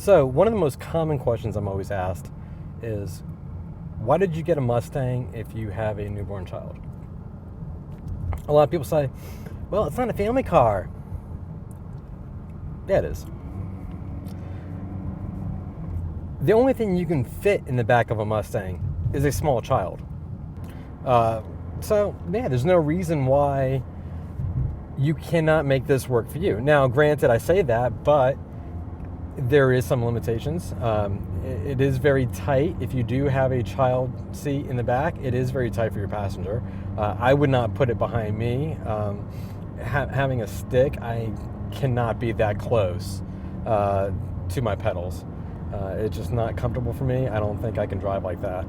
So one of the most common questions I'm always asked is, why did you get a Mustang if you have a newborn child? A lot of people say, well, it's not a family car. Yeah, it is. The only thing you can fit in the back of a Mustang is a small child. So, yeah, there's no reason why you cannot make this work for you. Now, granted, I say that, but there is some limitations. It is very tight. If you do have a child seat in the back, it is very tight for your passenger. I would not put it behind me. Having a stick, I cannot be that close to my pedals. It's just not comfortable for me. I don't think I can drive like that.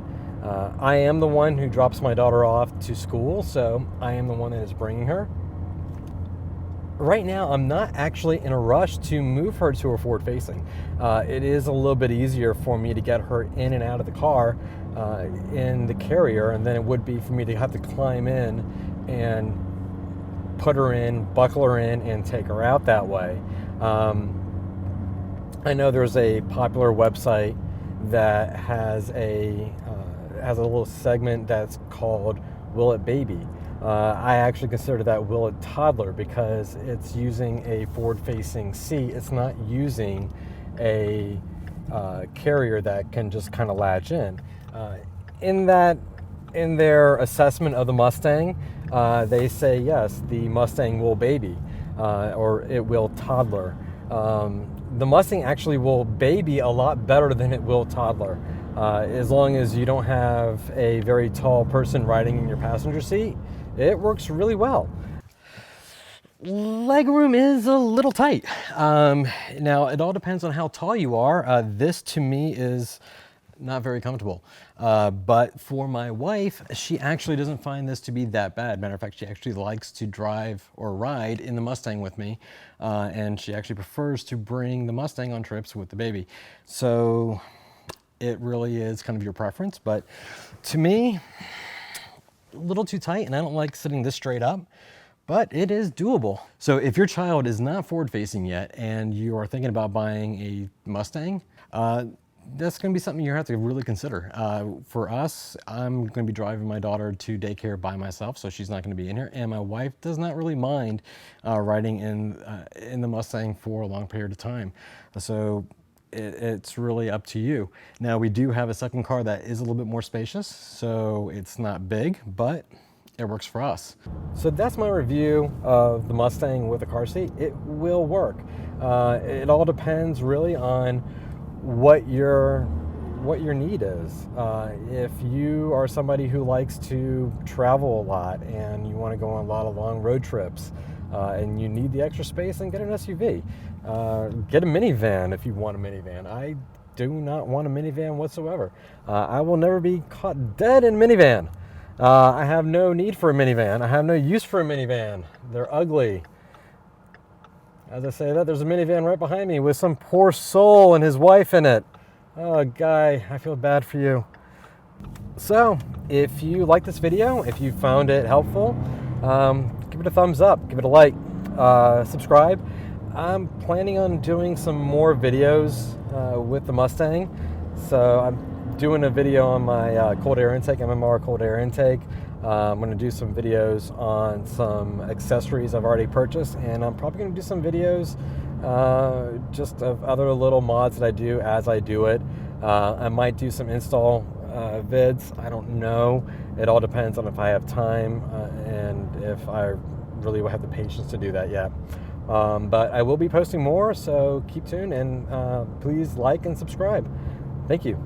I am the one who drops my daughter off to school, so I am the one that is bringing her. Right now, I'm not actually in a rush to move her to a forward facing. It is a little bit easier for me to get her in and out of the car in the carrier than it would be for me to have to climb in and put her in, buckle her in, and take her out that way. I know there's a popular website that has a little segment that's called Will It Baby. I actually consider that Will It Toddler because it's using a forward-facing seat. It's not using a carrier that can just kind of latch in. In their assessment of the Mustang, they say yes, the Mustang will baby, or it will toddler. The Mustang actually will baby a lot better than it will toddler, as long as you don't have a very tall person riding in your passenger seat. It works really well. Legroom is a little tight. Now, it all depends on how tall you are. This, to me, is not very comfortable. But for my wife, she actually doesn't find this to be that bad. Matter of fact, she actually likes to drive or ride in the Mustang with me. And she actually prefers to bring the Mustang on trips with the baby. So it really is kind of your preference. But to me, a little too tight, and I don't like sitting this straight up, but it is doable. So if your child is not forward facing yet and you are thinking about buying a Mustang, that's going to be something you have to really consider. For us, I'm going to be driving my daughter to daycare by myself, so she's not going to be in here, and my wife does not really mind riding in the Mustang for a long period of time. So it's really up to you. Now, we do have a second car that is a little bit more spacious, so it's not big, but it works for us. So that's my review of the Mustang with a car seat. It will work. It all depends really on what your need is. If you are somebody who likes to travel a lot and you want to go on a lot of long road trips, and you need the extra space, then get an SUV. Get a minivan if you want a minivan. I do not want a minivan whatsoever. I will never be caught dead in a minivan. I have no need for a minivan. I have no use for a minivan. They're ugly. As I say that, there's a minivan right behind me with some poor soul and his wife in it. Oh, guy, I feel bad for you. So, if you like this video, if you found it helpful, give it a thumbs up, give it a like, subscribe. I'm planning on doing some more videos with the Mustang. So I'm doing a video on my cold air intake, MMR cold air intake. I'm going to do some videos on some accessories I've already purchased, and I'm probably going to do some videos just of other little mods that I do as I do it. I might do some install vids. I don't know. It all depends on if I have time and if I really will have the patience to do that yet. But I will be posting more, so keep tuned and please like and subscribe. Thank you.